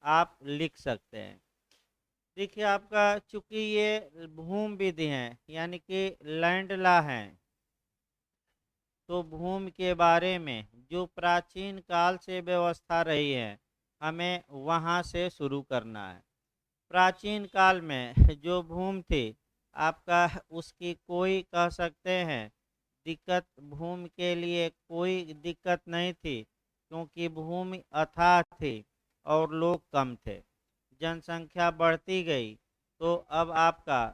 आप लिख सकते हैं। देखिए आपका चूंकि ये भूमि विधि हैं यानी कि लैंड लॉ हैं, तो भूमि के बारे में जो प्राचीन काल से व्यवस्था रही है हमें वहाँ से शुरू करना है। प्राचीन काल में जो भूमि थी आपका, उसकी कोई कह सकते हैं दिक्कत, भूमि के लिए कोई दिक्कत नहीं थी, क्योंकि भूमि अथाह थी और लोग कम थे। जनसंख्या बढ़ती गई तो अब आपका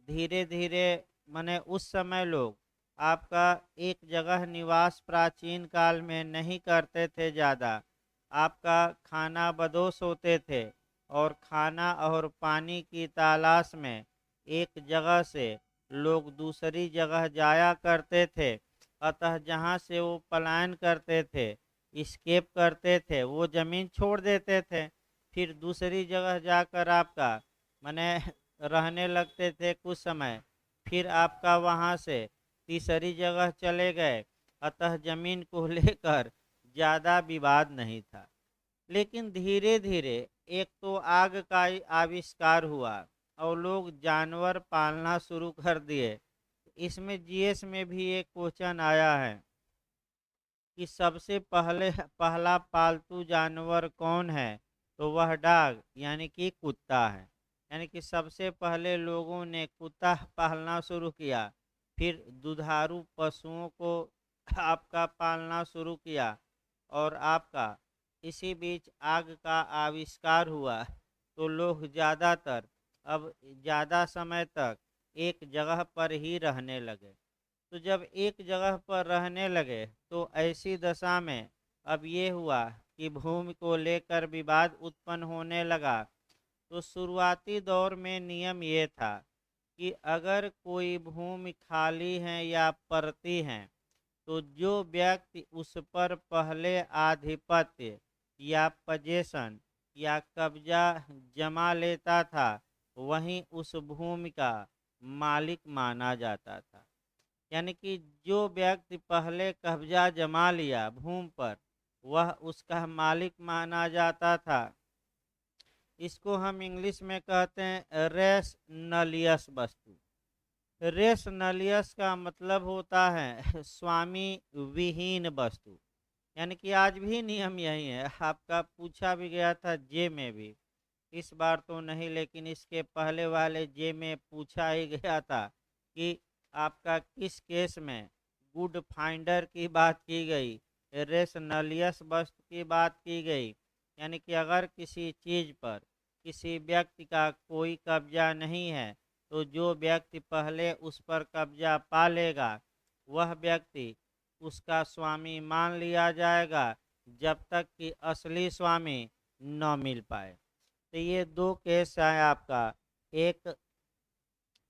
धीरे धीरे माने उस समय लोग आपका एक जगह निवास प्राचीन काल में नहीं करते थे ज़्यादा। आपका खाना बदोश होते थे और खाना और पानी की तलाश में एक जगह से लोग दूसरी जगह जाया करते थे। अतः जहाँ से वो पलायन करते थे, स्केप करते थे, वो ज़मीन छोड़ देते थे, फिर दूसरी जगह जाकर आपका माने रहने लगते थे कुछ समय, फिर आपका वहाँ से तीसरी जगह चले गए। अतः ज़मीन को लेकर ज़्यादा विवाद नहीं था। लेकिन धीरे धीरे एक तो आग का आविष्कार हुआ और लोग जानवर पालना शुरू कर दिए। इसमें जीएस में भी एक क्वेश्चन आया है कि सबसे पहला पालतू जानवर कौन है, तो वह डॉग यानी कि कुत्ता है। यानी कि सबसे पहले लोगों ने कुत्ता पालना शुरू किया, फिर दुधारू पशुओं को आपका पालना शुरू किया, और आपका इसी बीच आग का आविष्कार हुआ तो लोग ज़्यादातर अब ज़्यादा समय तक एक जगह पर ही रहने लगे। तो जब एक जगह पर रहने लगे तो ऐसी दशा में अब ये हुआ कि भूमि को लेकर विवाद उत्पन्न होने लगा। तो शुरुआती दौर में नियम ये था कि अगर कोई भूमि खाली है या पड़ती है, तो जो व्यक्ति उस पर पहले आधिपत्य या पजेशन या कब्जा जमा लेता था, वहीं उस भूमि का मालिक माना जाता था। यानी कि जो व्यक्ति पहले कब्जा जमा लिया भूमि पर, वह उसका मालिक माना जाता था। इसको हम इंग्लिश में कहते हैं रेस नलियस वस्तु। रेस नलियस का मतलब होता है स्वामी विहीन वस्तु। यानी कि आज भी नियम यही है, आपका पूछा भी गया था जे में भी, इस बार तो नहीं लेकिन इसके पहले वाले जे में पूछा ही गया था कि आपका किस केस में गुड फाइंडर की बात की गई, रेस नलियस वस्तु की बात की गई। यानी कि अगर किसी चीज़ पर किसी व्यक्ति का कोई कब्जा नहीं है, तो जो व्यक्ति पहले उस पर कब्जा पा लेगा वह व्यक्ति उसका स्वामी मान लिया जाएगा, जब तक कि असली स्वामी न मिल पाए। तो ये दो केस है आपका, एक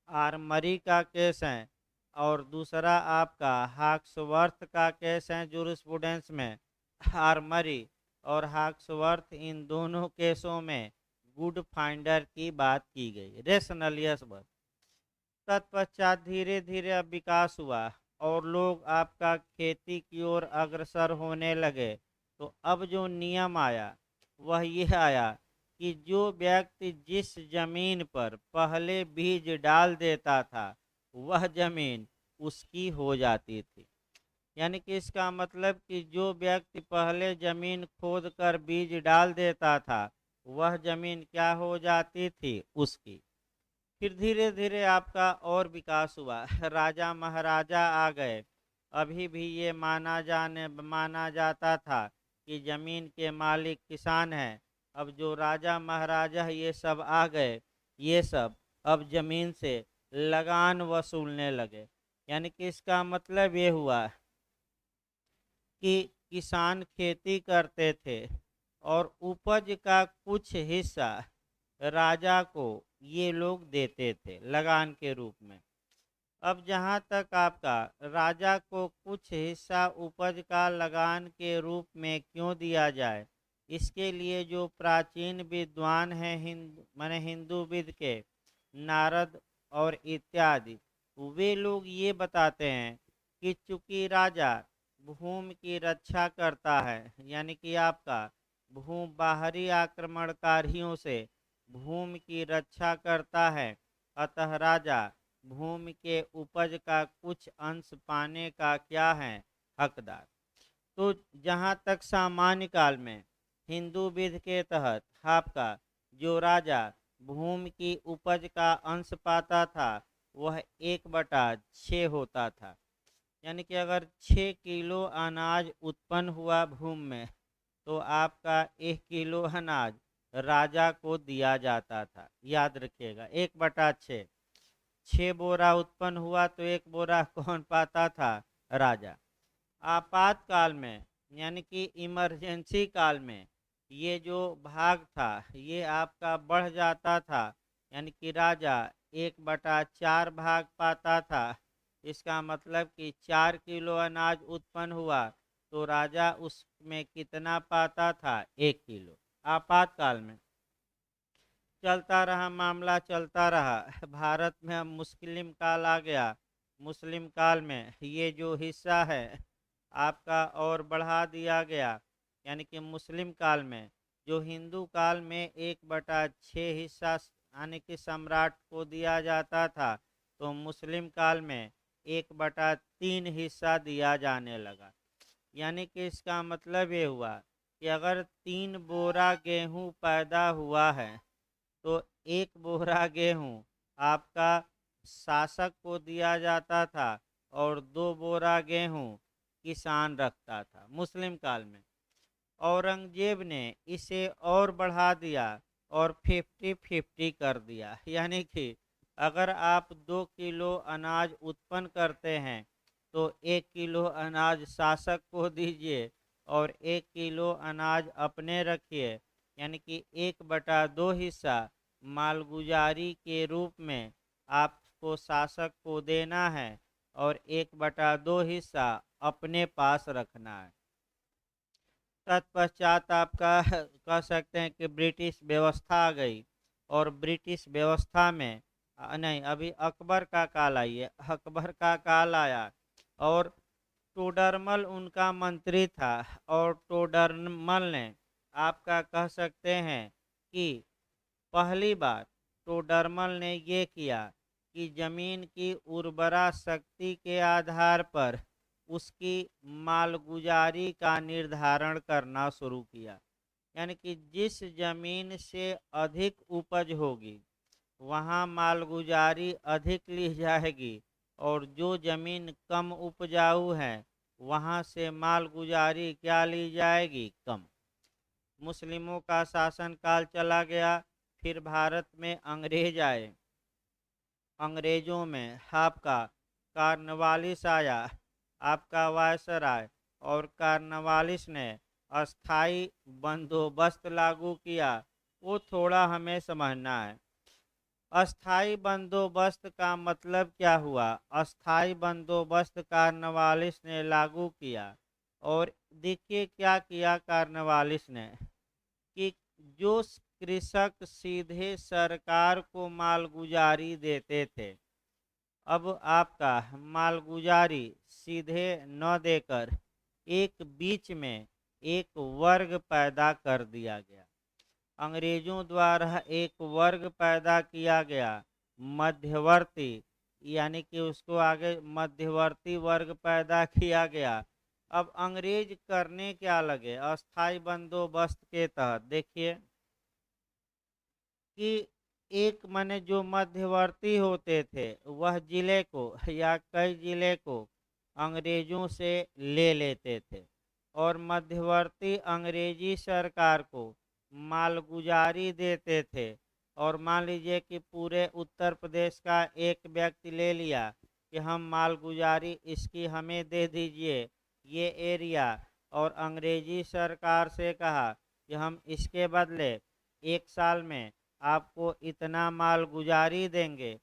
आर्मरी का केस है और दूसरा आपका हाक्सवर्थ का केस है जूरिस्प्रूडेंस में। आर्मरी और हाक्सवर्थ इन दोनों केसों में गुड फाइंडर की बात की गई, रेशनलियस बस। तत्पश्चात धीरे धीरे अब विकास हुआ और लोग आपका खेती की ओर अग्रसर होने लगे। तो अब जो नियम आया वह यह आया कि जो व्यक्ति जिस जमीन पर पहले बीज डाल देता था वह जमीन उसकी हो जाती थी। यानी कि इसका मतलब कि जो व्यक्ति पहले जमीन खोद कर बीज डाल देता था वह जमीन क्या हो जाती थी, उसकी। फिर धीरे धीरे आपका और विकास हुआ, राजा महाराजा आ गए। अभी भी ये माना जाता था कि ज़मीन के मालिक किसान हैं। अब जो राजा महाराजा ये सब आ गए, ये सब अब ज़मीन से लगान वसूलने लगे। यानी कि इसका मतलब ये हुआ कि किसान खेती करते थे और उपज का कुछ हिस्सा राजा को ये लोग देते थे लगान के रूप में। अब जहाँ तक आपका राजा को कुछ हिस्सा उपज का लगान के रूप में क्यों दिया जाए, इसके लिए जो प्राचीन विद्वान हैं हिंदू माने हिंदू विद के नारद और इत्यादि, वे लोग ये बताते हैं कि चूंकि राजा भूमि की रक्षा करता है, यानी कि आपका बाहरी आक्रमणकारियों से भूमि की रक्षा करता है, अतः राजा भूमि के उपज का कुछ अंश पाने का क्या है हकदार। तो जहाँ तक सामान्य काल में हिंदू विधि के तहत आपका जो राजा भूमि की उपज का अंश पाता था वह 1/6 होता था। यानी कि अगर 6 किलो अनाज उत्पन्न हुआ भूमि में तो आपका 1 किलो अनाज राजा को दिया जाता था। याद रखिएगा, 1/6। 6 बोरा उत्पन्न हुआ तो 1 बोरा कौन पाता था? राजा। आपातकाल में यानी कि इमरजेंसी काल में ये जो भाग था ये आपका बढ़ जाता था, यानी कि राजा 1/4 भाग पाता था। इसका मतलब कि 4 किलो अनाज उत्पन्न हुआ तो राजा उसमें कितना पाता था? 1 किलो। आपातकाल में चलता रहा मामला, चलता रहा। भारत में अब मुस्लिम काल आ गया। मुस्लिम काल में ये जो हिस्सा है आपका और बढ़ा दिया गया, यानी कि मुस्लिम काल में जो हिंदू काल में 1/6 हिस्सा यानी कि सम्राट को दिया जाता था, तो मुस्लिम काल में 1/3 हिस्सा दिया जाने लगा। यानी कि इसका मतलब ये हुआ कि अगर 3 बोरा गेहूं पैदा हुआ है तो 1 बोरा गेहूं आपका शासक को दिया जाता था और 2 बोरा गेहूं किसान रखता था मुस्लिम काल में। औरंगजेब ने इसे और बढ़ा दिया और 50-50 कर दिया। यानी कि अगर आप 2 किलो अनाज उत्पन्न करते हैं तो 1 किलो अनाज शासक को दीजिए और 1 किलो अनाज अपने रखिए। यानी कि 1/2 हिस्सा मालगुजारी के रूप में आपको शासक को देना है और 1/2 हिस्सा अपने पास रखना है। तत्पश्चात आपका कह सकते हैं कि ब्रिटिश व्यवस्था आ गई और ब्रिटिश व्यवस्था में नहीं, अभी अकबर का काल आइए, अकबर का काल आया और टोडरमल उनका मंत्री था और टोडरमल ने आपका कह सकते हैं कि पहली बार टोडरमल ने ये किया कि जमीन की उर्वरा शक्ति के आधार पर उसकी मालगुजारी का निर्धारण करना शुरू किया। यानी कि जिस जमीन से अधिक उपज होगी वहाँ मालगुजारी अधिक ली जाएगी और जो जमीन कम उपजाऊ है वहाँ से मालगुजारी क्या ली जाएगी? कम। मुस्लिमों का शासनकाल चला गया, फिर भारत में अंग्रेज आए। अंग्रेजों में आपका कार्नवालिस आया, आपका वायसराय, और कार्नवालिस ने अस्थाई बंदोबस्त लागू किया। वो थोड़ा हमें समझना है। अस्थाई बंदोबस्त का मतलब क्या हुआ? अस्थाई बंदोबस्त कार्नवालिस ने लागू किया और देखिए क्या किया कार्नवालिस ने कि जो कृषक सीधे सरकार को मालगुजारी देते थे, अब आपका मालगुजारी सीधे न देकर एक बीच में एक वर्ग पैदा कर दिया गया। अंग्रेजों द्वारा एक वर्ग पैदा किया गया, मध्यवर्ती, यानी कि उसको आगे मध्यवर्ती वर्ग पैदा किया गया। अब अंग्रेज करने क्या लगे? अस्थाई बंदोबस्त के तहत देखिए कि एक माने जो मध्यवर्ती होते थे वह जिले को या कई जिले को अंग्रेजों से ले लेते थे और मध्यवर्ती अंग्रेजी सरकार को मालगुजारी देते थे। और मान लीजिए कि पूरे उत्तर प्रदेश का एक व्यक्ति ले लिया कि हम मालगुजारी इसकी हमें दे दीजिए ये एरिया, और अंग्रेजी सरकार से कहा कि हम इसके बदले 1 साल में आपको इतना माल गुजारी देंगे।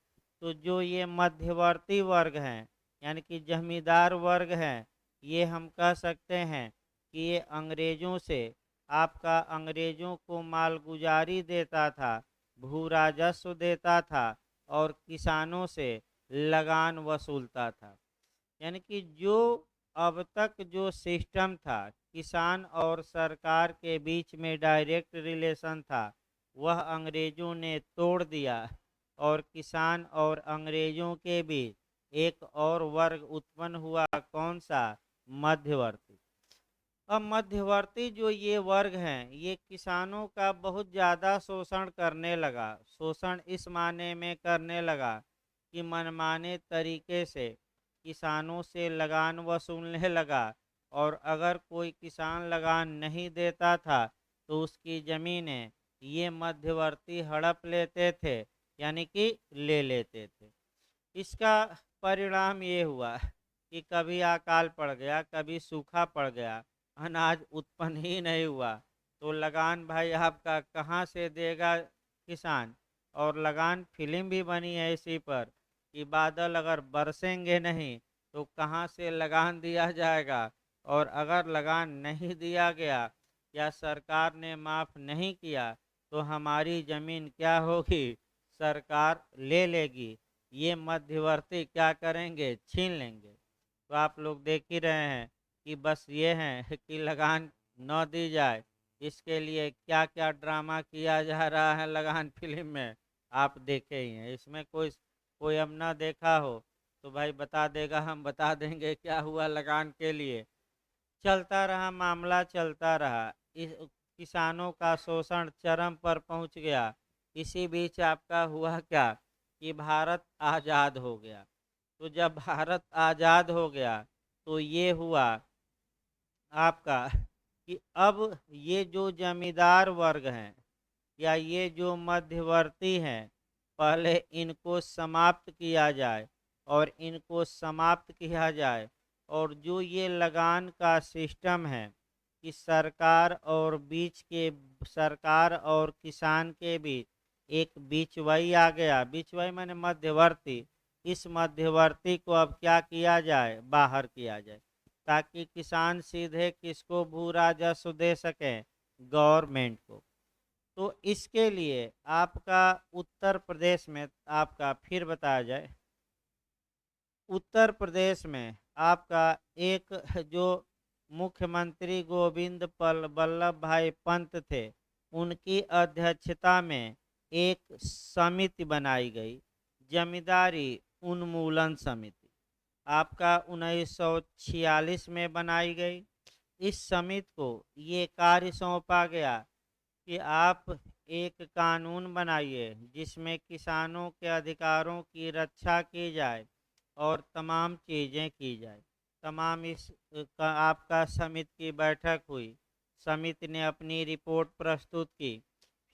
तो जो ये मध्यवर्ती वर्ग हैं यानी कि जमींदार वर्ग हैं, ये हम कह सकते हैं कि ये अंग्रेजों से आपका अंग्रेजों को मालगुजारी देता था, भू राजस्व देता था और किसानों से लगान वसूलता था। यानी कि जो अब तक जो सिस्टम था किसान और सरकार के बीच में डायरेक्ट रिलेशन था, वह अंग्रेजों ने तोड़ दिया और किसान और अंग्रेजों के बीच एक और वर्ग उत्पन्न हुआ। कौन सा? मध्यवर्ती। अब मध्यवर्ती जो ये वर्ग हैं, ये किसानों का बहुत ज़्यादा शोषण करने लगा। शोषण इस माने में करने लगा कि मनमाने तरीके से किसानों से लगान वसूलने लगा, और अगर कोई किसान लगान नहीं देता था तो उसकी ज़मीनें ये मध्यवर्ती हड़प लेते थे, यानी कि ले लेते थे। इसका परिणाम ये हुआ कि कभी अकाल पड़ गया, कभी सूखा पड़ गया, अनाज उत्पन्न ही नहीं हुआ। तो लगान भाई आपका कहाँ से देगा किसान? और लगान फिल्म भी बनी है इसी पर कि बादल अगर बरसेंगे नहीं तो कहाँ से लगान दिया जाएगा, और अगर लगान नहीं दिया गया या सरकार ने माफ़ नहीं किया तो हमारी ज़मीन क्या होगी? सरकार ले लेगी। ये मध्यवर्ती क्या करेंगे? छीन लेंगे। तो आप लोग देख ही रहे हैं कि बस ये है कि लगान न दी जाए, इसके लिए क्या क्या ड्रामा किया जा रहा है लगान फिल्म में, आप देखे ही हैं। इसमें कोई कोई अब ना देखा हो तो भाई बता देगा, हम बता देंगे क्या हुआ लगान के लिए। चलता रहा मामला, चलता रहा। इस किसानों का शोषण चरम पर पहुंच गया। इसी बीच आपका हुआ क्या कि भारत आज़ाद हो गया। तो जब भारत आज़ाद हो गया तो ये हुआ आपका कि अब ये जो जमींदार वर्ग हैं या ये जो मध्यवर्ती हैं, पहले इनको समाप्त किया जाए, और इनको समाप्त किया जाए। और जो ये लगान का सिस्टम है कि सरकार और किसान के बीच एक बीचवाई आ गया। बीचवाई माने मध्यवर्ती। इस मध्यवर्ती को अब क्या किया जाए? बाहर किया जाए, ताकि किसान सीधे किसको भू राजस्व दे सकें? गवर्नमेंट को। तो इसके लिए आपका उत्तर प्रदेश में, आपका फिर बताया जाए, उत्तर प्रदेश में आपका एक जो मुख्यमंत्री गोविंद बल्लभ भाई पंत थे, उनकी अध्यक्षता में एक समिति बनाई गई, जमींदारी उन्मूलन समिति। आपका 1946 में बनाई गई। इस समिति को ये कार्य सौंपा गया कि आप एक कानून बनाइए जिसमें किसानों के अधिकारों की रक्षा की जाए और तमाम चीज़ें की जाए। तमाम इस का आपका समिति की बैठक हुई। समिति ने अपनी रिपोर्ट प्रस्तुत की।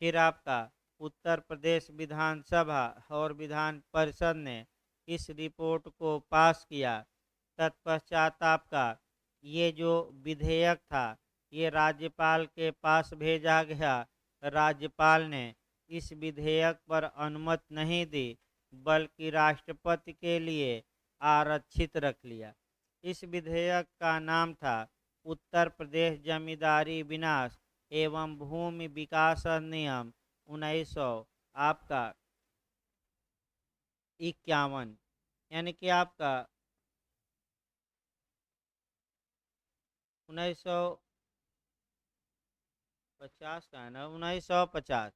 फिर आपका उत्तर प्रदेश विधानसभा और विधान परिषद ने इस रिपोर्ट को पास किया। तत्पश्चात आपका ये जो विधेयक था, ये राज्यपाल के पास भेजा गया। राज्यपाल ने इस विधेयक पर अनुमति नहीं दी, बल्कि राष्ट्रपति के लिए आरक्षित रख लिया। इस विधेयक का नाम था उत्तर प्रदेश जमींदारी विनाश एवं भूमि विकास अधिनियम 1900 आपका 51, यानी कि आपका 1950 का है ना, 1950।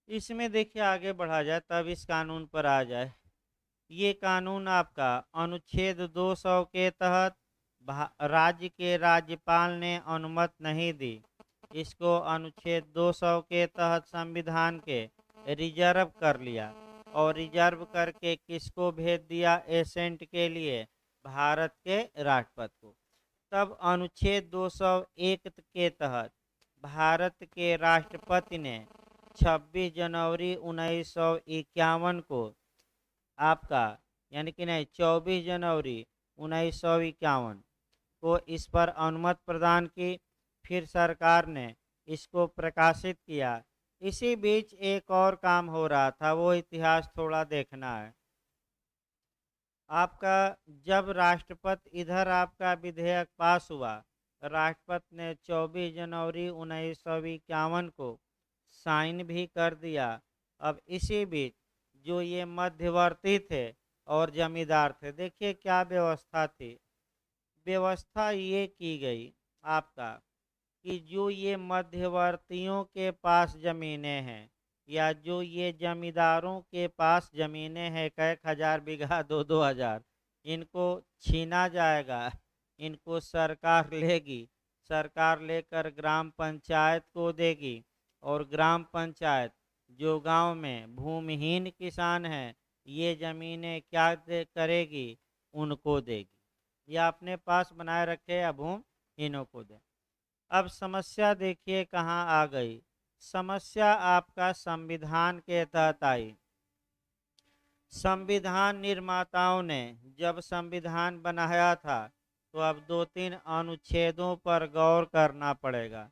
इसमें देखिए आगे बढ़ा जाए तब इस कानून पर आ जाए। ये कानून आपका अनुच्छेद 200 के तहत राज्य के राज्यपाल ने अनुमति नहीं दी। इसको अनुच्छेद 200 के तहत संविधान के रिजर्व कर लिया, और रिजर्व करके किसको भेज दिया? एसेंट के लिए भारत के राष्ट्रपति को। तब अनुच्छेद 201 के तहत भारत के राष्ट्रपति ने 26 जनवरी 1951 को आपका, यानी कि नहीं, 24 जनवरी 1951 को इस पर अनुमति प्रदान की। फिर सरकार ने इसको प्रकाशित किया। इसी बीच एक और काम हो रहा था, वो इतिहास थोड़ा देखना है आपका। जब राष्ट्रपति इधर आपका विधेयक पास हुआ, राष्ट्रपति ने 24 जनवरी 1951 को साइन भी कर दिया। अब इसी बीच जो ये मध्यवर्ती थे और जमींदार थे, देखिए क्या व्यवस्था थी। व्यवस्था ये की गई आपका कि जो ये मध्यवर्तियों के पास ज़मीनें हैं या जो ये जमींदारों के पास ज़मीनें हैं, कई हज़ार बीघा, दो दो हज़ार, इनको छीना जाएगा, इनको सरकार लेगी, सरकार लेकर ग्राम पंचायत को देगी और ग्राम पंचायत जो गांव में भूमिहीन किसान हैं ये ज़मीनें क्या करेगी, उनको देगी या अपने पास बनाए रखे या भूमिहीनों को दे। अब समस्या देखिए कहाँ आ गई। समस्या आपका संविधान के तहत आई। संविधान निर्माताओं ने जब संविधान बनाया था तो अब दो तीन अनुच्छेदों पर गौर करना पड़ेगा।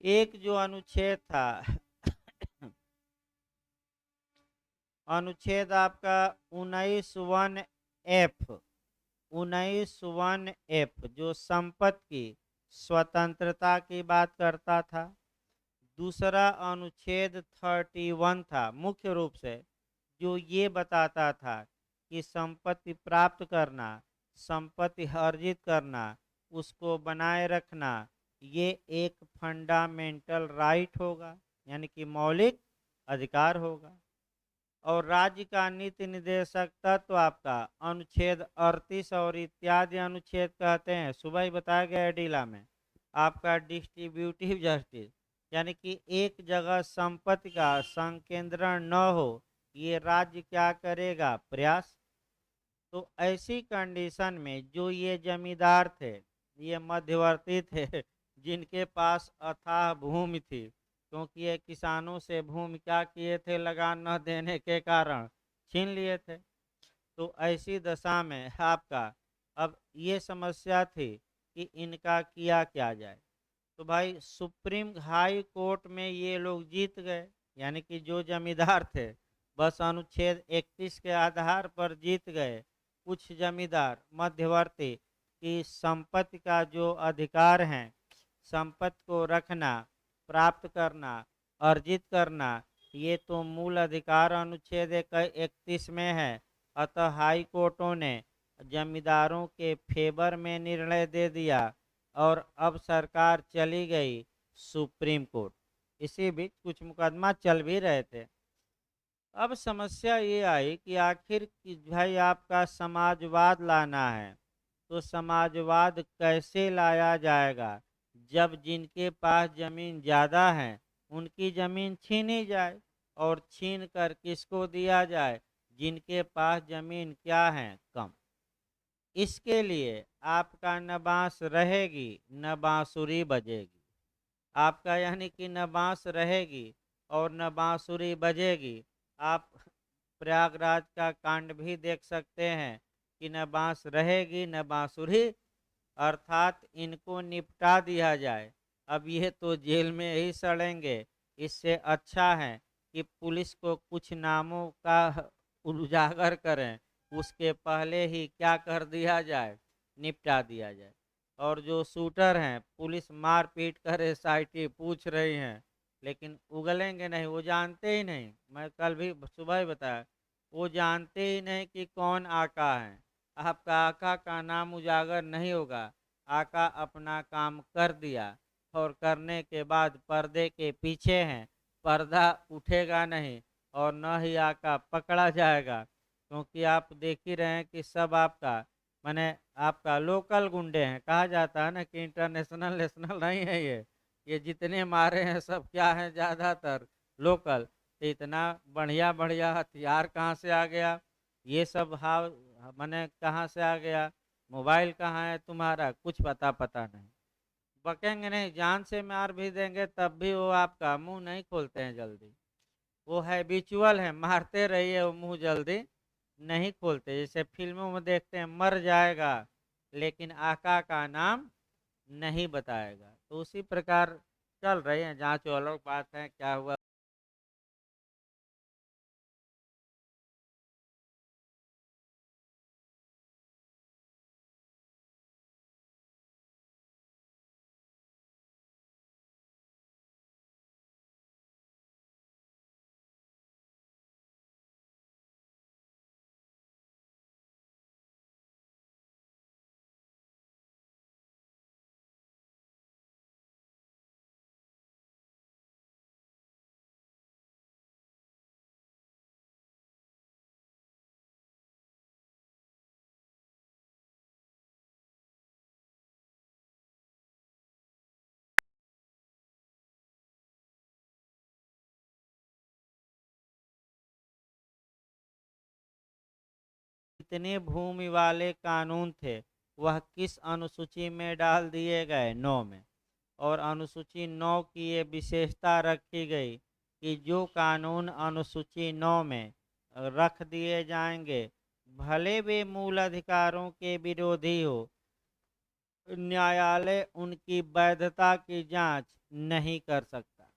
एक जो अनुच्छेद था अनुच्छेद आपका 19(1)(f), 19(1)(f) जो संपत्ति की स्वतंत्रता की बात करता था। दूसरा अनुच्छेद 31 था मुख्य रूप से, जो ये बताता था कि संपत्ति प्राप्त करना, संपत्ति अर्जित करना, उसको बनाए रखना, ये एक फंडामेंटल राइट होगा, यानी कि मौलिक अधिकार होगा। और राज्य का नीति निर्देशक तत्व आपका अनुच्छेद 38 और इत्यादि अनुच्छेद कहते हैं, सुबह ही बताया गया है डीला में, आपका डिस्ट्रीब्यूटिव जस्टिस, यानी कि एक जगह संपत्ति का संकेंद्रण न हो, ये राज्य क्या करेगा, प्रयास। तो ऐसी कंडीशन में जो ये जमींदार थे, ये मध्यवर्ती थे जिनके पास अथाह भूमि थी, क्योंकि ये किसानों से भूमि क्या किए थे, लगान न देने के कारण छीन लिए थे। तो ऐसी दशा में आपका अब ये समस्या थी कि इनका किया क्या जाए। तो भाई सुप्रीम हाई कोर्ट में ये लोग जीत गए, यानी कि जो जमींदार थे बस अनुच्छेद 31 के आधार पर जीत गए। कुछ जमींदार मध्यवर्ती की संपत्ति का जो अधिकार है, संपत्ति को रखना, प्राप्त करना, अर्जित करना, ये तो मूल अधिकार अनुच्छेद 31 में है। अतः हाई कोर्टों ने जमींदारों के फेवर में निर्णय दे दिया और अब सरकार चली गई सुप्रीम कोर्ट। इसी बीच कुछ मुकदमा चल भी रहे थे। अब समस्या ये आई कि आखिर कि भाई आपका समाजवाद लाना है, तो समाजवाद कैसे लाया जाएगा जब जिनके पास जमीन ज़्यादा है उनकी जमीन छीनी जाए और छीन कर किसको दिया जाए, जिनके पास जमीन क्या है, कम। इसके लिए आपका न बांस रहेगी न बांसुरी बजेगी। आपका यानी कि न बांस रहेगी और न बांसुरी बजेगी। आप प्रयागराज का कांड भी देख सकते हैं कि न बांस रहेगी न बांसुरी, अर्थात इनको निपटा दिया जाए। अब ये तो जेल में ही सड़ेंगे, इससे अच्छा है कि पुलिस को कुछ नामों का उजागर करें, उसके पहले ही क्या कर दिया जाए, निपटा दिया जाए। और जो शूटर हैं पुलिस मार पीट कर एसआईटी पूछ रही हैं, लेकिन उगलेंगे नहीं, वो जानते ही नहीं। मैं कल भी सुबह ही बताया, वो जानते ही नहीं कि कौन आका है। आपका आका का नाम उजागर नहीं होगा। आका अपना काम कर दिया और करने के बाद पर्दे के पीछे हैं, पर्दा उठेगा नहीं और न ही आका पकड़ा जाएगा, क्योंकि आप देख ही रहे हैं कि सब आपका माने आपका लोकल गुंडे हैं। कहा जाता है ना कि इंटरनेशनल नेशनल नहीं है ये जितने मारे हैं सब क्या है, ज़्यादातर लोकल। तो इतना बढ़िया बढ़िया हथियार कहाँ से आ गया, ये सब हाव मैंने कहाँ से आ गया, मोबाइल कहाँ है तुम्हारा, कुछ पता नहीं। बकेंगे नहीं, जान से मार भी देंगे तब भी वो आपका मुंह नहीं खोलते हैं जल्दी। वो हैबिचुअल है, मारते रहिए वो मुंह जल्दी नहीं खोलते। जैसे फिल्मों में देखते हैं मर जाएगा लेकिन आका का नाम नहीं बताएगा, तो उसी प्रकार चल रहे हैं। जांच वालों बात है क्या हुआ। जितने भूमि वाले कानून थे वह किस अनुसूची में डाल दिए गए? 9 में। और अनुसूची 9 की ये विशेषता रखी गई कि जो कानून अनुसूची 9 में रख दिए जाएंगे भले वे मूल अधिकारों के विरोधी हो, न्यायालय उनकी वैधता की जांच नहीं कर सकता।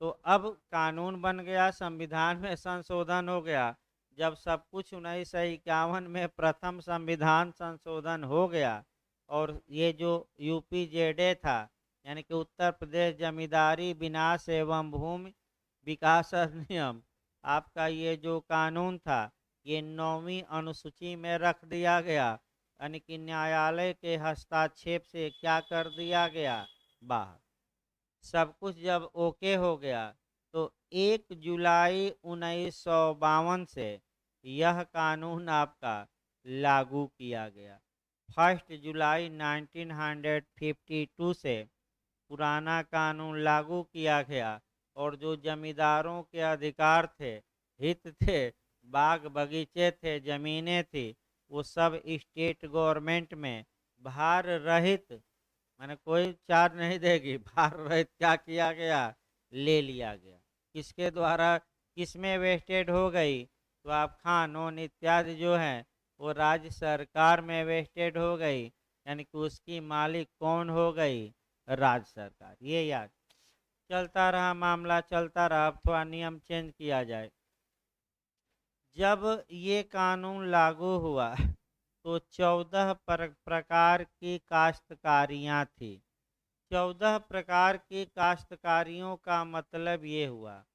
तो अब कानून बन गया, संविधान में संशोधन हो गया। जब सब कुछ 1951 में प्रथम संविधान संशोधन हो गया और ये जो यूपीजेडए था, यानी कि उत्तर प्रदेश जमींदारी विनाश एवं भूमि विकास अधिनियम, आपका ये जो कानून था ये 9वीं अनुसूची में रख दिया गया, यानी कि न्यायालय के हस्तक्षेप से क्या कर दिया गया? बाहर। सब कुछ जब ओके हो गया तो 1 जुलाई 1952 से यह कानून आपका लागू किया गया। 1 जुलाई 1952 से पुराना कानून लागू किया गया और जो जमींदारों के अधिकार थे, हित थे, बाग बगीचे थे, जमीनें थी, वो सब स्टेट गवर्नमेंट में भार रहित, मैंने कोई चार्ज नहीं देगी, भार रहित क्या किया गया? ले लिया गया। किसके द्वारा? किसमें वेस्टेड हो गई? तो आप कानून इत्यादि जो है वो राज्य सरकार में वेस्टेड हो गई, यानी कि उसकी मालिक कौन हो गई? राज्य सरकार। ये याद। चलता रहा मामला, चलता रहा। अब थोड़ा नियम चेंज किया जाए। जब ये कानून लागू हुआ तो 14 प्रकार की काश्तकारियाँ थी। 14 प्रकार की काश्तकारियों का मतलब ये हुआ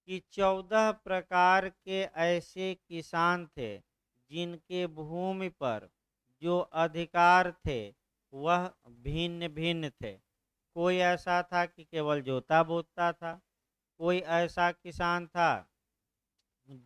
कि 14 प्रकार के ऐसे किसान थे जिनके भूमि पर जो अधिकार थे वह भिन्न भिन्न थे। कोई ऐसा था कि केवल जोता बोता था, कोई ऐसा किसान था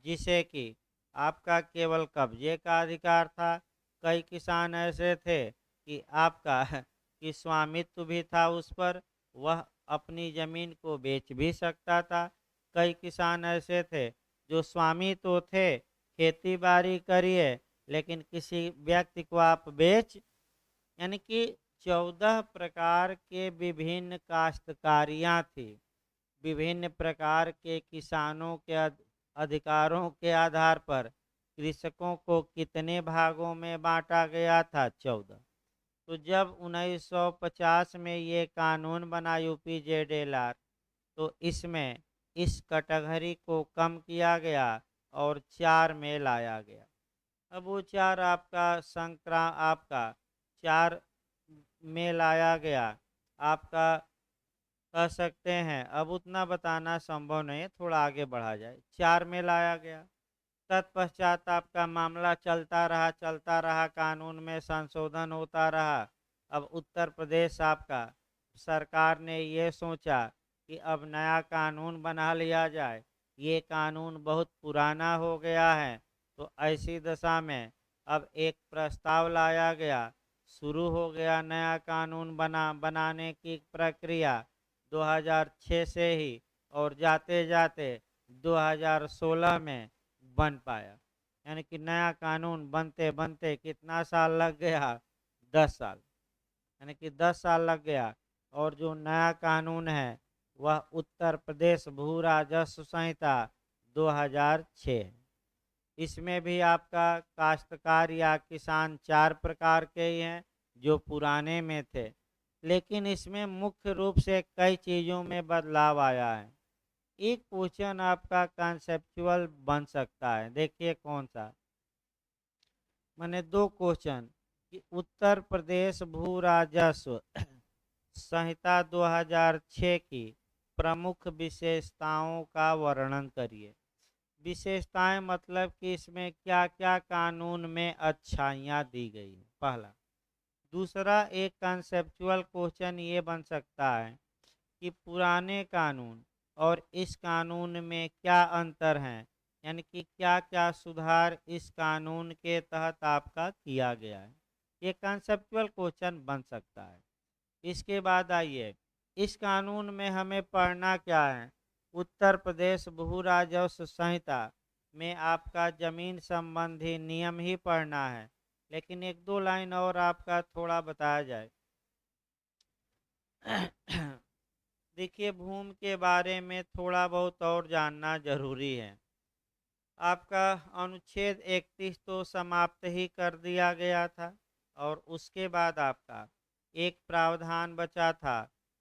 जिसे कि आपका केवल कब्जे का अधिकार था, कई किसान ऐसे थे कि आपका कि स्वामित्व भी था उस पर, वह अपनी ज़मीन को बेच भी सकता था। कई किसान ऐसे थे जो स्वामी तो थे, खेती बाड़ी करिए लेकिन किसी व्यक्ति को आप बेच, यानी कि 14 प्रकार के विभिन्न काश्तकारियाँ थी। विभिन्न प्रकार के किसानों के अधिकारों के आधार पर कृषकों को कितने भागों में बांटा गया था? 14। तो जब 1950 में ये कानून बना यूपीजेडएलआर, तो इसमें इस कैटेगरी को कम किया गया और 4 में लाया गया। अब वो 4 आपका 4 में लाया गया। आपका कह सकते हैं, अब उतना बताना संभव नहीं है, थोड़ा आगे बढ़ा जाए। 4 में लाया गया। तत्पश्चात आपका मामला चलता रहा, कानून में संशोधन होता रहा। अब उत्तर प्रदेश आपका सरकार ने ये सोचा कि अब नया कानून बना लिया जाए, ये कानून बहुत पुराना हो गया है। तो ऐसी दशा में अब एक प्रस्ताव लाया गया, शुरू हो गया नया कानून बनाने की प्रक्रिया 2006 से ही, और जाते जाते 2016 में बन पाया। यानी कि नया कानून बनते बनते कितना साल लग गया? 10 साल। यानी कि 10 साल लग गया। और जो नया कानून है वह उत्तर प्रदेश भू राजस्व संहिता 2006 है। इसमें भी आपका काश्तकार या किसान 4 प्रकार के ही हैं जो पुराने में थे, लेकिन इसमें मुख्य रूप से कई चीज़ों में बदलाव आया है। एक क्वेश्चन आपका कंसेप्चुअल बन सकता है, देखिए कौन सा। मैंने 2 क्वेश्चन कि उत्तर प्रदेश भू राजस्व संहिता 2006 की प्रमुख विशेषताओं का वर्णन करिए। विशेषताएं मतलब कि इसमें क्या क्या कानून में अच्छाइयाँ दी गई है, पहला। दूसरा एक कंसेप्चुअल क्वेश्चन ये बन सकता है कि पुराने कानून और इस कानून में क्या अंतर हैं, यानी कि क्या क्या सुधार इस कानून के तहत आपका किया गया है। ये कंसेप्चुअल क्वेश्चन बन सकता है। इसके बाद आइए, इस कानून में हमें पढ़ना क्या है? उत्तर प्रदेश भू राजस्व संहिता में आपका जमीन संबंधी नियम ही पढ़ना है, लेकिन एक दो लाइन और आपका थोड़ा बताया जाए। देखिए, भूमि के बारे में थोड़ा बहुत और जानना जरूरी है। आपका अनुच्छेद 31 तो समाप्त ही कर दिया गया था, और उसके बाद आपका एक प्रावधान बचा था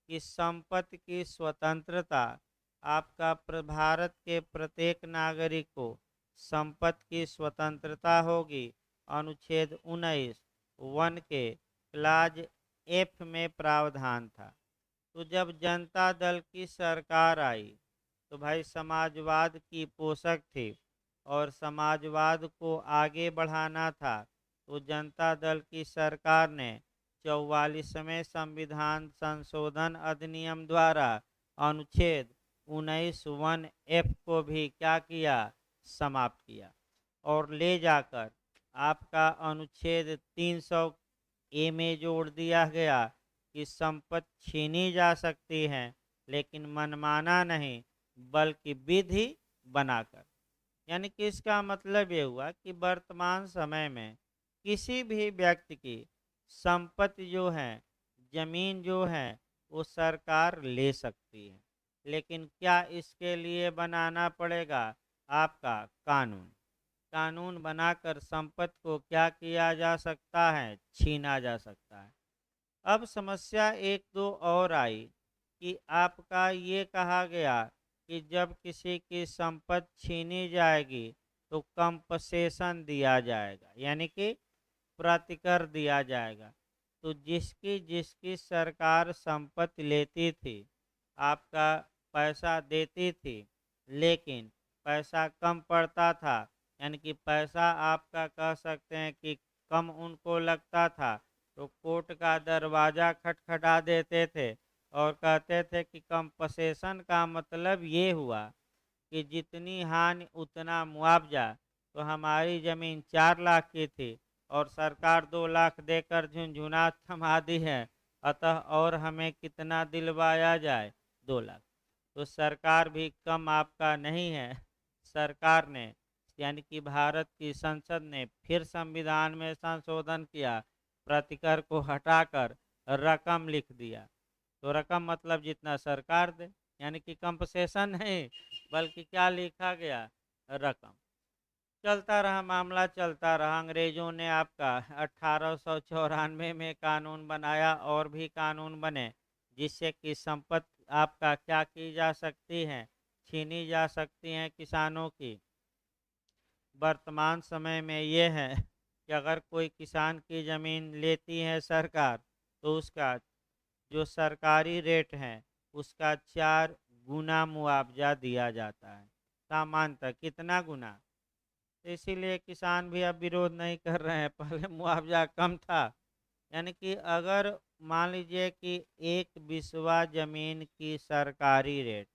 कि संपत्ति की स्वतंत्रता, आपका भारत के प्रत्येक नागरिक को संपत्ति की स्वतंत्रता होगी। अनुच्छेद 19 वन के क्लाज एफ में प्रावधान था। तो जब जनता दल की सरकार आई, तो भाई समाजवाद की पोषक थी और समाजवाद को आगे बढ़ाना था। तो जनता दल की सरकार ने 44वें संविधान संशोधन अधिनियम द्वारा अनुच्छेद 19(1)(f) को भी क्या किया, समाप्त किया, और ले जाकर आपका अनुच्छेद 300(a) में जोड़ दिया गया कि संपत्ति छीनी जा सकती है, लेकिन मनमाना नहीं बल्कि विधि बनाकर। यानी कि इसका मतलब ये हुआ कि वर्तमान समय में किसी भी व्यक्ति की संपत्ति जो है, जमीन जो है, वो सरकार ले सकती है, लेकिन क्या इसके लिए बनाना पड़ेगा आपका कानून। कानून बनाकर संपत्ति को क्या किया जा सकता है, छीना जा सकता है। अब समस्या एक दो और आई कि आपका ये कहा गया कि जब किसी की संपत्ति छीनी जाएगी तो कंपसेशन दिया जाएगा, यानी कि प्रतिकर दिया जाएगा। तो जिसकी जिसकी सरकार संपत्ति लेती थी, आपका पैसा देती थी, लेकिन पैसा कम पड़ता था, यानी कि पैसा आपका कह सकते हैं कि कम उनको लगता था, तो कोर्ट का दरवाज़ा खटखटा देते थे और कहते थे कि कंपसेशन का मतलब ये हुआ कि जितनी हानि उतना मुआवजा। तो हमारी ज़मीन 4 लाख की थी और सरकार 2 लाख देकर झुंझुना थमा दी है, अतः और हमें कितना दिलवाया जाए, 2 लाख। तो सरकार भी कम आपका नहीं है। सरकार ने, यानी कि भारत की संसद ने फिर संविधान में संशोधन किया, प्रतिकर को हटाकर रकम लिख दिया। तो रकम मतलब जितना सरकार दे, यानी कि कंपसेशन नहीं बल्कि क्या लिखा गया, रकम। चलता रहा मामला, चलता रहा। अंग्रेजों ने आपका 1894 में कानून बनाया, और भी कानून बने जिससे कि संपत्ति आपका क्या की जा सकती है, छीनी जा सकती हैं किसानों की। वर्तमान समय में ये है कि अगर कोई किसान की ज़मीन लेती है सरकार, तो उसका जो सरकारी रेट है उसका 4 गुना मुआवजा दिया जाता है। सामान्यतः कितना गुना? तो इसीलिए किसान भी अब विरोध नहीं कर रहे हैं, पहले मुआवजा कम था। यानी कि अगर मान लीजिए कि एक बिस्वा जमीन की सरकारी रेट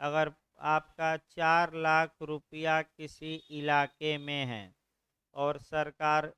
अगर आपका 4 लाख रुपया किसी इलाके में है, और सरकार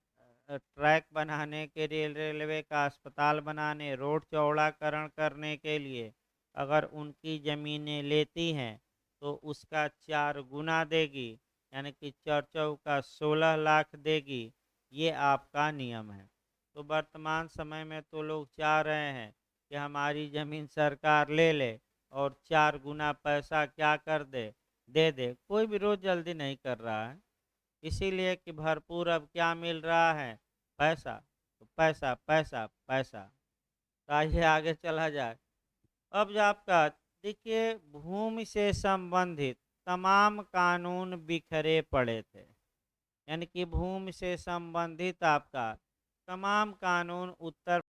ट्रैक बनाने के लिए, रेलवे का अस्पताल बनाने, रोड चौड़ाकरण करने के लिए अगर उनकी ज़मीनें लेती हैं, तो उसका 4 गुना देगी, यानी कि 4 चौका 16 लाख देगी। ये आपका नियम है। तो वर्तमान समय में तो लोग चाह रहे हैं कि हमारी ज़मीन सरकार ले ले और 4 गुना पैसा क्या कर दे, दे दे। कोई विरोध जल्दी नहीं कर रहा है, इसीलिए कि भरपूर अब क्या मिल रहा है, पैसा। तो पैसा पैसा पैसा। तो आइए आगे चला जाए। अब जो आपका देखिए, भूमि से संबंधित तमाम कानून बिखरे पड़े थे, यानी कि भूमि से संबंधित आपका तमाम कानून उत्तर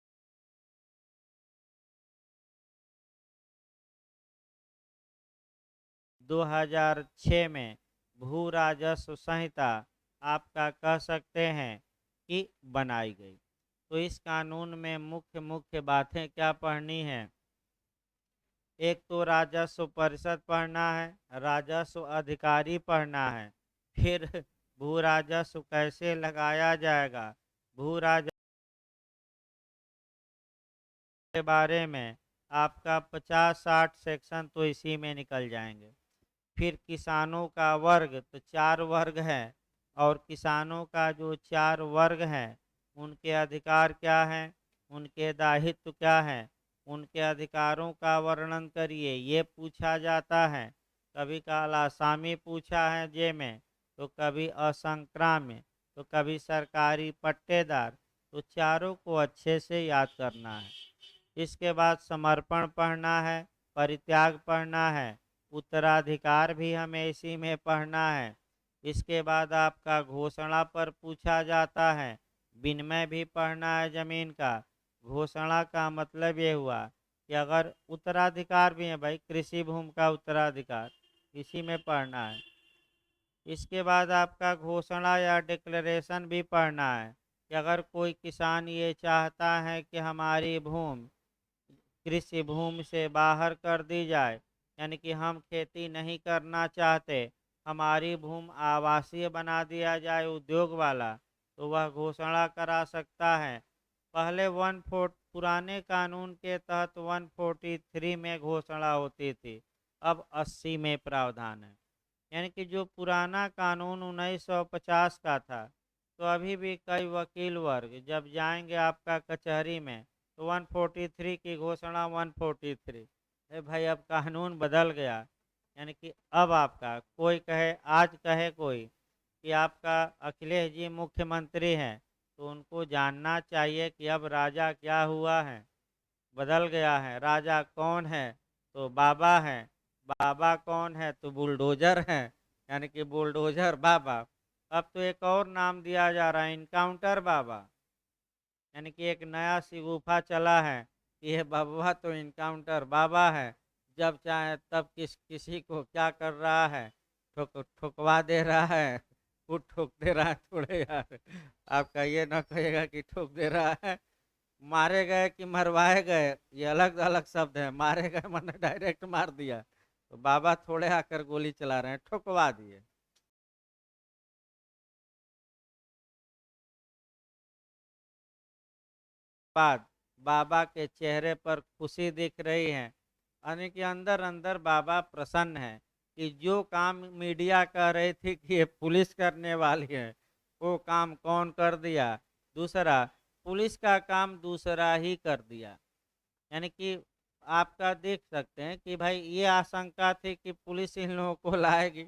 2006 में भू राजस्व संहिता आपका कह सकते हैं कि बनाई गई। तो इस कानून में मुख्य मुख्य बातें क्या पढ़नी है? एक तो राजस्व परिषद पढ़ना है, राजस्व अधिकारी पढ़ना है, फिर भू राजस्व कैसे लगाया जाएगा, भू राजस्व के बारे में आपका 50-60 सेक्शन तो इसी में निकल जाएंगे। फिर किसानों का वर्ग, तो 4 वर्ग है, और किसानों का जो 4 वर्ग हैं उनके अधिकार क्या हैं, उनके दायित्व क्या हैं, उनके अधिकारों का वर्णन करिए, ये पूछा जाता है। कभी काल आसामी पूछा है जे में, तो कभी असंक्राम्य, तो कभी सरकारी पट्टेदार। तो चारों को अच्छे से याद करना है। इसके बाद समर्पण पढ़ना है, परित्याग पढ़ना है, उत्तराधिकार भी हमें इसी में पढ़ना है। इसके बाद आपका घोषणा पर पूछा जाता है, विनिमय भी पढ़ना है जमीन का। घोषणा का मतलब ये हुआ कि अगर उत्तराधिकार भी है भाई, कृषि भूमि का उत्तराधिकार इसी में पढ़ना है। इसके बाद आपका घोषणा या डिक्लेरेशन भी पढ़ना है कि अगर कोई किसान ये चाहता है कि हमारी भूमि कृषि भूमि से बाहर कर दी जाए, यानी कि हम खेती नहीं करना चाहते, हमारी भूमि आवासीय बना दिया जाए उद्योग वाला, तो वह घोषणा करा सकता है। पहले पुराने कानून के तहत 143 में घोषणा होती थी, अब 80 में प्रावधान है। यानी कि जो पुराना कानून 1950 का था, तो अभी भी कई वकील वर्ग जब जाएंगे आपका कचहरी में, तो 143 की घोषणा 143, अरे भाई अब कानून बदल गया। यानी कि अब आपका कोई कहे, आज कहे कोई कि आपका अखिलेश जी मुख्यमंत्री हैं, तो उनको जानना चाहिए कि अब राजा क्या हुआ है, बदल गया है। राजा कौन है, तो बाबा है। बाबा कौन है, तो बुलडोजर है, यानी कि बुलडोजर बाबा। अब तो एक और नाम दिया जा रहा है, इनकाउंटर बाबा, यानी कि एक नया शिगुफा चला है कि ये बाबा तो इनकाउंटर बाबा है, जब चाहे तब किसी को क्या कर रहा है, ठुकवा दे रहा है। वो ठोक दे रहा है थोड़े यार, आपका ये ना कहेगा कि ठोक दे रहा है। मारे गए कि मरवाए गए, ये अलग अलग शब्द है। मारे गए मैंने डायरेक्ट मार दिया, तो बाबा थोड़े आकर गोली चला रहे हैं, ठुकवा दिए। बाद बाबा के चेहरे पर खुशी दिख रही है, यानी कि अंदर अंदर बाबा प्रसन्न है कि जो काम मीडिया कह रही थी कि ये पुलिस करने वाली है, वो काम कौन कर दिया, दूसरा, पुलिस का काम दूसरा ही कर दिया। यानी कि आपका देख सकते हैं कि भाई ये आशंका थी कि पुलिस इन लोगों को लाएगी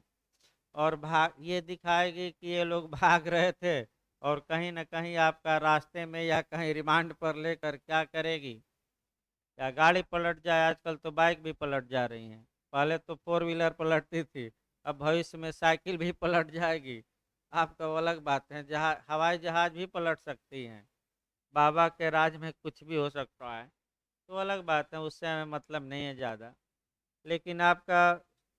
और भाग ये दिखाएगी कि ये लोग भाग रहे थे, और कहीं ना कहीं आपका रास्ते में या कहीं रिमांड पर लेकर क्या करेगी, या गाड़ी पलट जाए। आजकल तो बाइक भी पलट जा रही हैं, पहले तो फोर व्हीलर पलटती थी, अब भविष्य में साइकिल भी पलट जाएगी। आपका वो अलग बात है, जहाज हवाई जहाज भी पलट सकती हैं। बाबा के राज में कुछ भी हो सकता है, तो अलग बात है, उससे हमें मतलब नहीं है ज़्यादा। लेकिन आपका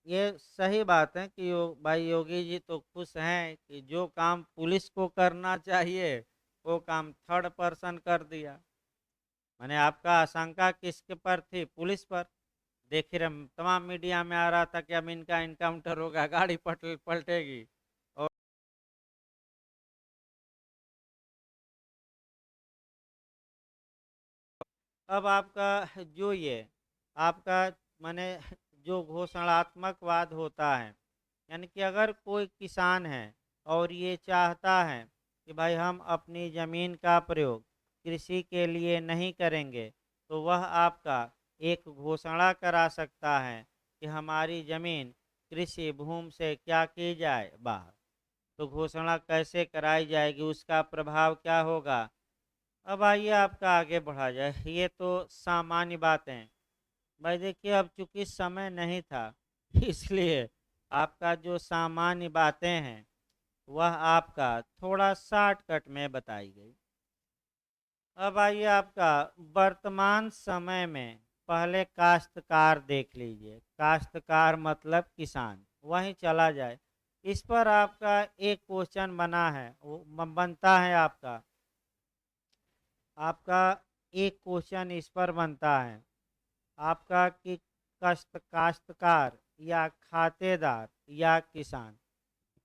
ये सही बात है कि भाई योगी जी तो खुश हैं कि जो काम पुलिस को करना चाहिए वो काम थर्ड पर्सन कर दिया। मैंने आपका आशंका किसके पर थी, पुलिस पर। देख ही रहे तमाम मीडिया में आ रहा था कि अब इनका इनकाउंटर होगा, गाड़ी पलटेगी। और अब आपका जो ये आपका माने जो घोषणात्मक वाद होता है, यानी कि अगर कोई किसान है और ये चाहता है कि भाई हम अपनी ज़मीन का प्रयोग कृषि के लिए नहीं करेंगे, तो वह आपका एक घोषणा करा सकता है कि हमारी ज़मीन कृषि भूमि से क्या की जाए बाहर। तो घोषणा कैसे कराई जाएगी, उसका प्रभाव क्या होगा। अब आइए आपका आगे बढ़ा जाए, ये तो सामान्य बातें। भाई देखिए अब चूंकि समय नहीं था इसलिए आपका जो सामान्य बातें हैं वह आपका थोड़ा शॉर्टकट में बताई गई। अब आइए आपका वर्तमान समय में, पहले काश्तकार देख लीजिए, काश्तकार मतलब किसान, वहीं चला जाए। इस पर आपका एक क्वेश्चन बना है, वो बनता है आपका आपका एक क्वेश्चन इस पर बनता है आपका कि काश्तकार या खातेदार या किसान,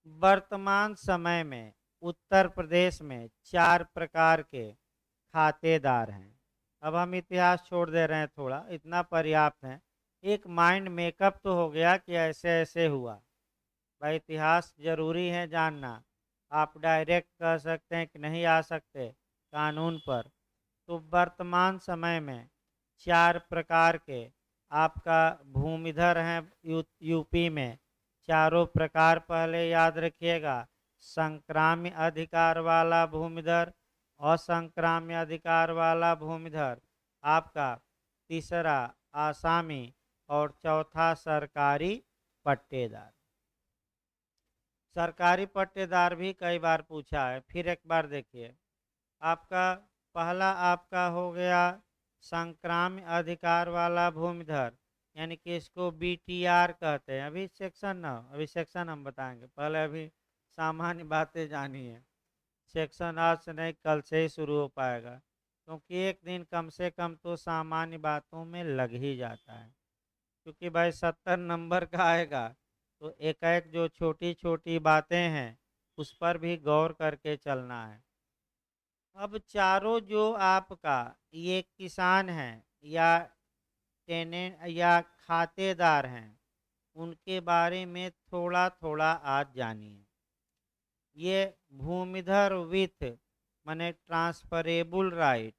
वर्तमान समय में उत्तर प्रदेश में 4 प्रकार के खातेदार हैं। अब हम इतिहास छोड़ दे रहे हैं, थोड़ा इतना पर्याप्त है। एक माइंड मेकअप तो हो गया कि ऐसे ऐसे हुआ। भाई इतिहास जरूरी है जानना। आप डायरेक्ट कह सकते हैं कि नहीं आ सकते कानून पर। तो वर्तमान समय में 4 प्रकार के आपका भूमिधर हैं यूपी में। चारों प्रकार पहले याद रखिएगा। संक्राम्य अधिकार वाला भूमिधर, असंक्राम्य अधिकार वाला भूमिधर आपका, तीसरा आसामी, और चौथा सरकारी पट्टेदार। सरकारी पट्टेदार भी कई बार पूछा है। फिर एक बार देखिए, आपका पहला आपका हो गया संक्राम्य अधिकार वाला भूमिधर, यानी कि इसको बीटीआर कहते हैं। अभी सेक्शन हम बताएंगे, पहले अभी सामान्य बातें जानिए। सेक्शन आज से नहीं, कल से ही शुरू हो पाएगा, क्योंकि एक दिन कम से कम तो सामान्य बातों में लग ही जाता है। क्योंकि भाई 70 नंबर का आएगा, तो एक एक जो छोटी छोटी बातें हैं उस पर भी गौर करके चलना है। अब चारों जो आपका ये किसान हैं या टेनेंट या खातेदार हैं, उनके बारे में थोड़ा थोड़ा आज जानिए। ये भूमिधर विथ माने ट्रांसफरेबल राइट,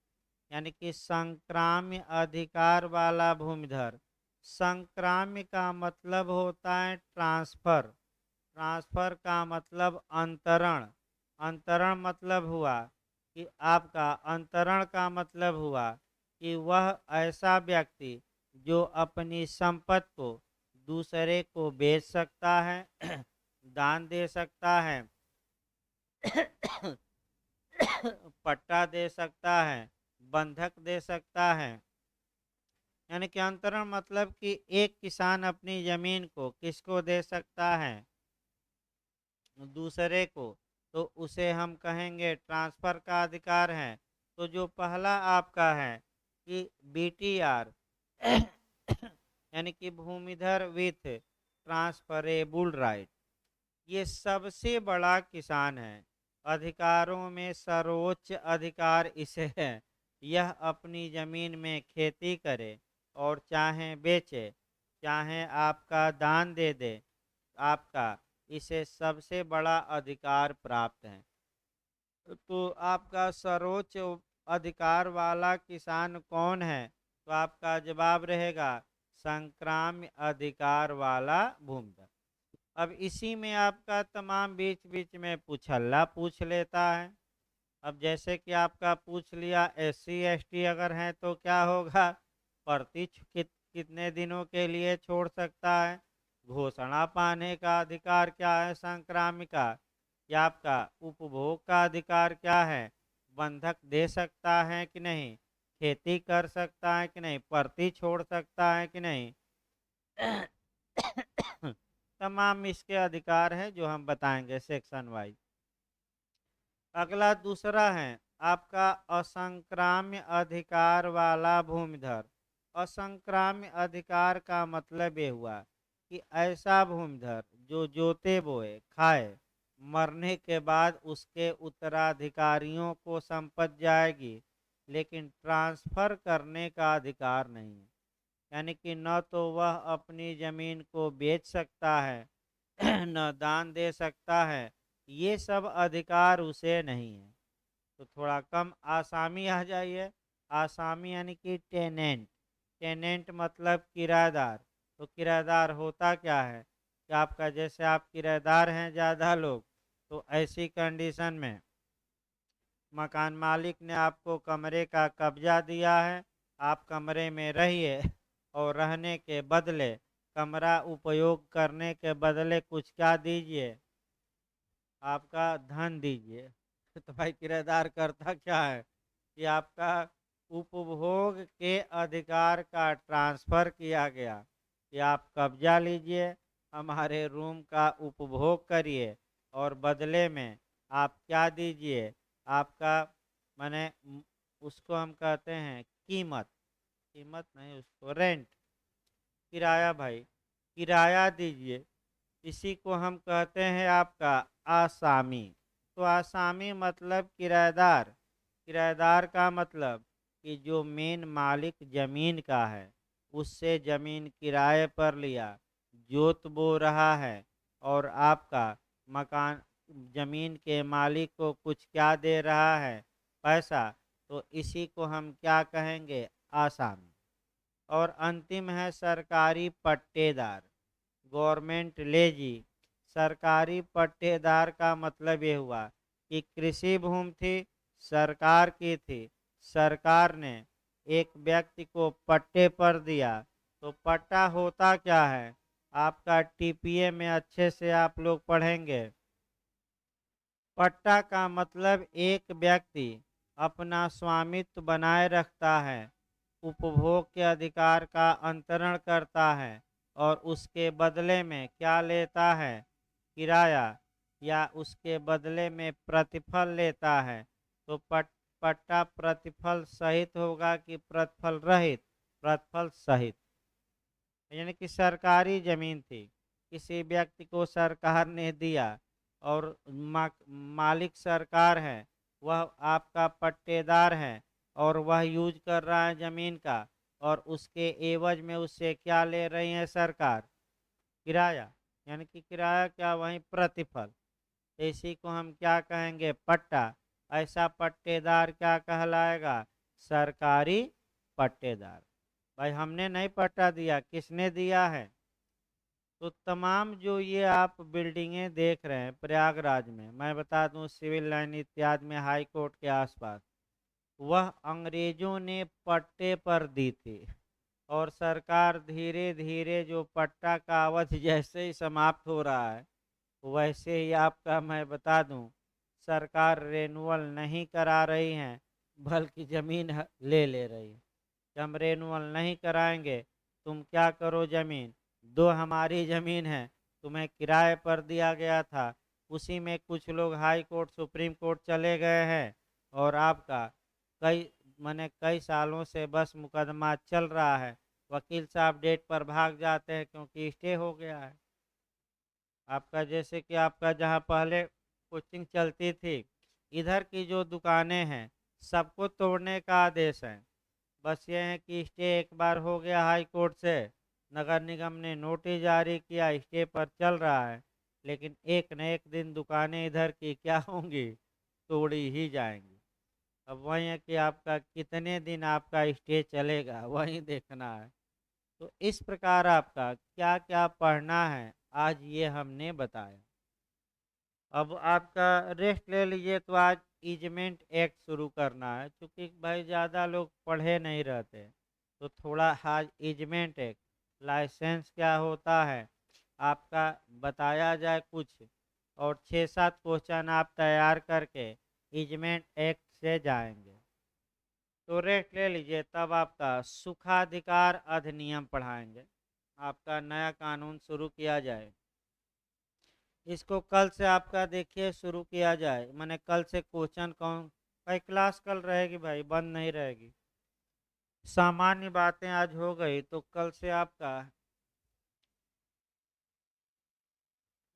यानी कि संक्राम्य अधिकार वाला भूमिधर। संक्राम्य का मतलब होता है ट्रांसफर। ट्रांसफर का मतलब अंतरण। अंतरण मतलब हुआ कि आपका अंतरण का मतलब हुआ कि वह ऐसा व्यक्ति जो अपनी संपत्ति को दूसरे को बेच सकता है, दान दे सकता है, पट्टा दे सकता है, बंधक दे सकता है। यानी कि अंतरण मतलब कि एक किसान अपनी जमीन को किसको दे सकता है, दूसरे को, तो उसे हम कहेंगे ट्रांसफर का अधिकार है। तो जो पहला आपका है कि बीटीआर यानी कि भूमिधर विथ ट्रांसफरेबल राइट, ये सबसे बड़ा किसान है। अधिकारों में सर्वोच्च अधिकार इसे है। यह अपनी जमीन में खेती करे और चाहे बेचे, चाहे आपका दान दे दे, आपका इसे सबसे बड़ा अधिकार प्राप्त है। तो आपका सर्वोच्च अधिकार वाला किसान कौन है? तो आपका जवाब रहेगा संक्राम्य अधिकार वाला भूमिधर। अब इसी में आपका तमाम बीच बीच में पूछल्ला पूछ लेता है। अब जैसे कि आपका पूछ लिया एससी एसटी अगर हैं तो क्या होगा, कितने दिनों के लिए छोड़ सकता है, घोषणा पाने का अधिकार क्या है संक्रामिका, या आपका उपभोग का अधिकार क्या है, बंधक दे सकता है कि नहीं, खेती कर सकता है कि नहीं, प्रति छोड़ सकता है कि नहीं। तमाम इसके अधिकार हैं जो हम बताएंगे सेक्शन वाइज। अगला दूसरा है आपका असंक्राम्य अधिकार वाला भूमिधर। असंक्राम्य अधिकार का मतलब ये हुआ कि ऐसा भूमिधर जो जोते बोए खाए, मरने के बाद उसके उत्तराधिकारियों को संपत्ति जाएगी, लेकिन ट्रांसफर करने का अधिकार नहीं है। यानी कि न तो वह अपनी जमीन को बेच सकता है न दान दे सकता है, ये सब अधिकार उसे नहीं है। तो थोड़ा कम आसामी आ जाइए। आसामी यानी कि टेनेंट। टेनेंट मतलब किराएदार। तो किराएदार होता क्या है कि आपका जैसे आप किराएदार हैं ज़्यादा लोग, तो ऐसी कंडीशन में मकान मालिक ने आपको कमरे का कब्जा दिया है, आप कमरे में रहिए और रहने के बदले, कमरा उपयोग करने के बदले कुछ क्या दीजिए, आपका धन दीजिए। तो भाई किराएदार करता क्या है कि आपका उपभोग के अधिकार का ट्रांसफर किया गया कि आप कब्जा लीजिए, हमारे रूम का उपभोग करिए और बदले में आप क्या दीजिए, आपका माने उसको हम कहते हैं कीमत, कीमत नहीं उसको रेंट, किराया। भाई किराया दीजिए, इसी को हम कहते हैं आपका आसामी। तो आसामी मतलब किराएदार। किराएदार का मतलब कि जो मेन मालिक जमीन का है, उससे ज़मीन किराए पर लिया, जोत बो रहा है और आपका मकान ज़मीन के मालिक को कुछ क्या दे रहा है, पैसा, तो इसी को हम क्या कहेंगे, आसामी। और अंतिम है सरकारी पट्टेदार, गवर्नमेंट लेजी। सरकारी पट्टेदार का मतलब ये हुआ कि कृषि भूमि थी, सरकार की थी, सरकार ने एक व्यक्ति को पट्टे पर दिया। तो पट्टा होता क्या है, आपका टीपीए में अच्छे से आप लोग पढ़ेंगे। पट्टा का मतलब एक व्यक्ति अपना स्वामित्व बनाए रखता है, उपभोग के अधिकार का अंतरण करता है और उसके बदले में क्या लेता है, किराया, या उसके बदले में प्रतिफल लेता है। तो पट्टा प्रतिफल सहित होगा कि प्रतिफल रहित, प्रतिफल सहित। यानी कि सरकारी जमीन थी, किसी व्यक्ति को सरकार ने दिया और मालिक सरकार है, वह आपका पट्टेदार है और वह यूज कर रहा है जमीन का, और उसके एवज में उससे क्या ले रही है सरकार, किराया। यानी कि किराया क्या, वही प्रतिफल। तो इसी को हम क्या कहेंगे, पट्टा। ऐसा पट्टेदार क्या कहलाएगा, सरकारी पट्टेदार। भाई हमने नहीं पट्टा दिया, किसने दिया है। तो तमाम जो ये आप बिल्डिंगें देख रहे हैं प्रयागराज में, मैं बता दूं सिविल लाइन इत्यादि में, हाई कोर्ट के आसपास, वह अंग्रेजों ने पट्टे पर दी थी। और सरकार धीरे धीरे जो पट्टा का अवधि जैसे ही समाप्त हो रहा है, वैसे ही आपका मैं बता दूं, सरकार रेनुअल नहीं करा रही है, बल्कि ज़मीन ले रही है। कि हम रेनुअल नहीं कराएंगे, तुम क्या करो, ज़मीन दो, हमारी ज़मीन है, तुम्हें किराए पर दिया गया था। उसी में कुछ लोग हाई कोर्ट सुप्रीम कोर्ट चले गए हैं और आपका कई मैंने कई सालों से बस मुकदमा चल रहा है, वकील साहब डेट पर भाग जाते हैं क्योंकि स्टे हो गया है। आपका जैसे कि आपका जहाँ पहले कोचिंग चलती थी, इधर की जो दुकानें हैं, सबको तोड़ने का आदेश है। बस ये है कि स्टे एक बार हो गया हाई कोर्ट से, नगर निगम ने नोटिस जारी किया, स्टे पर चल रहा है, लेकिन एक न एक दिन दुकानें इधर की क्या होंगी, तोड़ी ही जाएंगी। अब वही है कि आपका कितने दिन आपका स्टे चलेगा, वही देखना है। तो इस प्रकार आपका क्या क्या पढ़ना है, आज ये हमने बताया। अब आपका रेस्ट ले लीजिए, तो आज इजमेंट एक्ट शुरू करना है, क्योंकि भाई ज़्यादा लोग पढ़े नहीं रहते, तो थोड़ा आज इजमेंट एक्ट, लाइसेंस क्या होता है आपका बताया जाए कुछ, और 6-7 क्वेश्चन आप तैयार करके इजमेंट एक्ट से जाएंगे। तो रेस्ट ले लीजिए, तब आपका सुखाधिकार अधिनियम पढ़ाएंगे, आपका नया कानून शुरू किया जाए। इसको कल से आपका देखिए शुरू किया जाए, मैंने कल से क्वेश्चन कौन, भाई क्लास कल रहेगी भाई, बंद नहीं रहेगी। सामान्य बातें आज हो गई, तो कल से आपका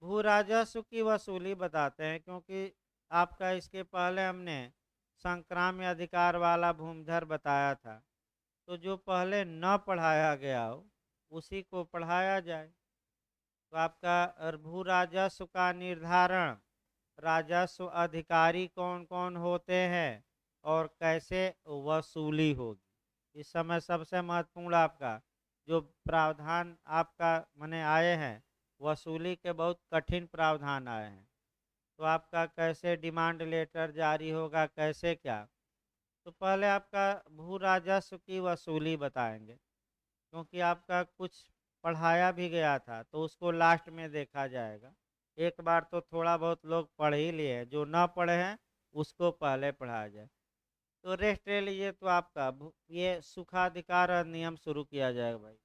भू राजस्व की वसूली बताते हैं, क्योंकि आपका इसके पहले हमने संक्राम्य अधिकार वाला भूमिधर बताया था। तो जो पहले न पढ़ाया गया हो उसी को पढ़ाया जाए। तो आपका भू राजस्व का निर्धारण, राजस्व अधिकारी कौन कौन होते हैं और कैसे वसूली होगी, इस समय सबसे महत्वपूर्ण आपका जो प्रावधान आपका मने आए हैं, वसूली के बहुत कठिन प्रावधान आए हैं। तो आपका कैसे डिमांड लेटर जारी होगा, कैसे क्या। तो पहले आपका भू राजस्व की वसूली बताएंगे, क्योंकि आपका कुछ पढ़ाया भी गया था, तो उसको लास्ट में देखा जाएगा। एक बार तो थोड़ा बहुत लोग पढ़ ही लिए, जो ना पढ़े हैं उसको पहले पढ़ाया जाए। तो रेस्ट ले लीजिए, तो आपका ये सुखाधिकार अधिनियम शुरू किया जाएगा भाई।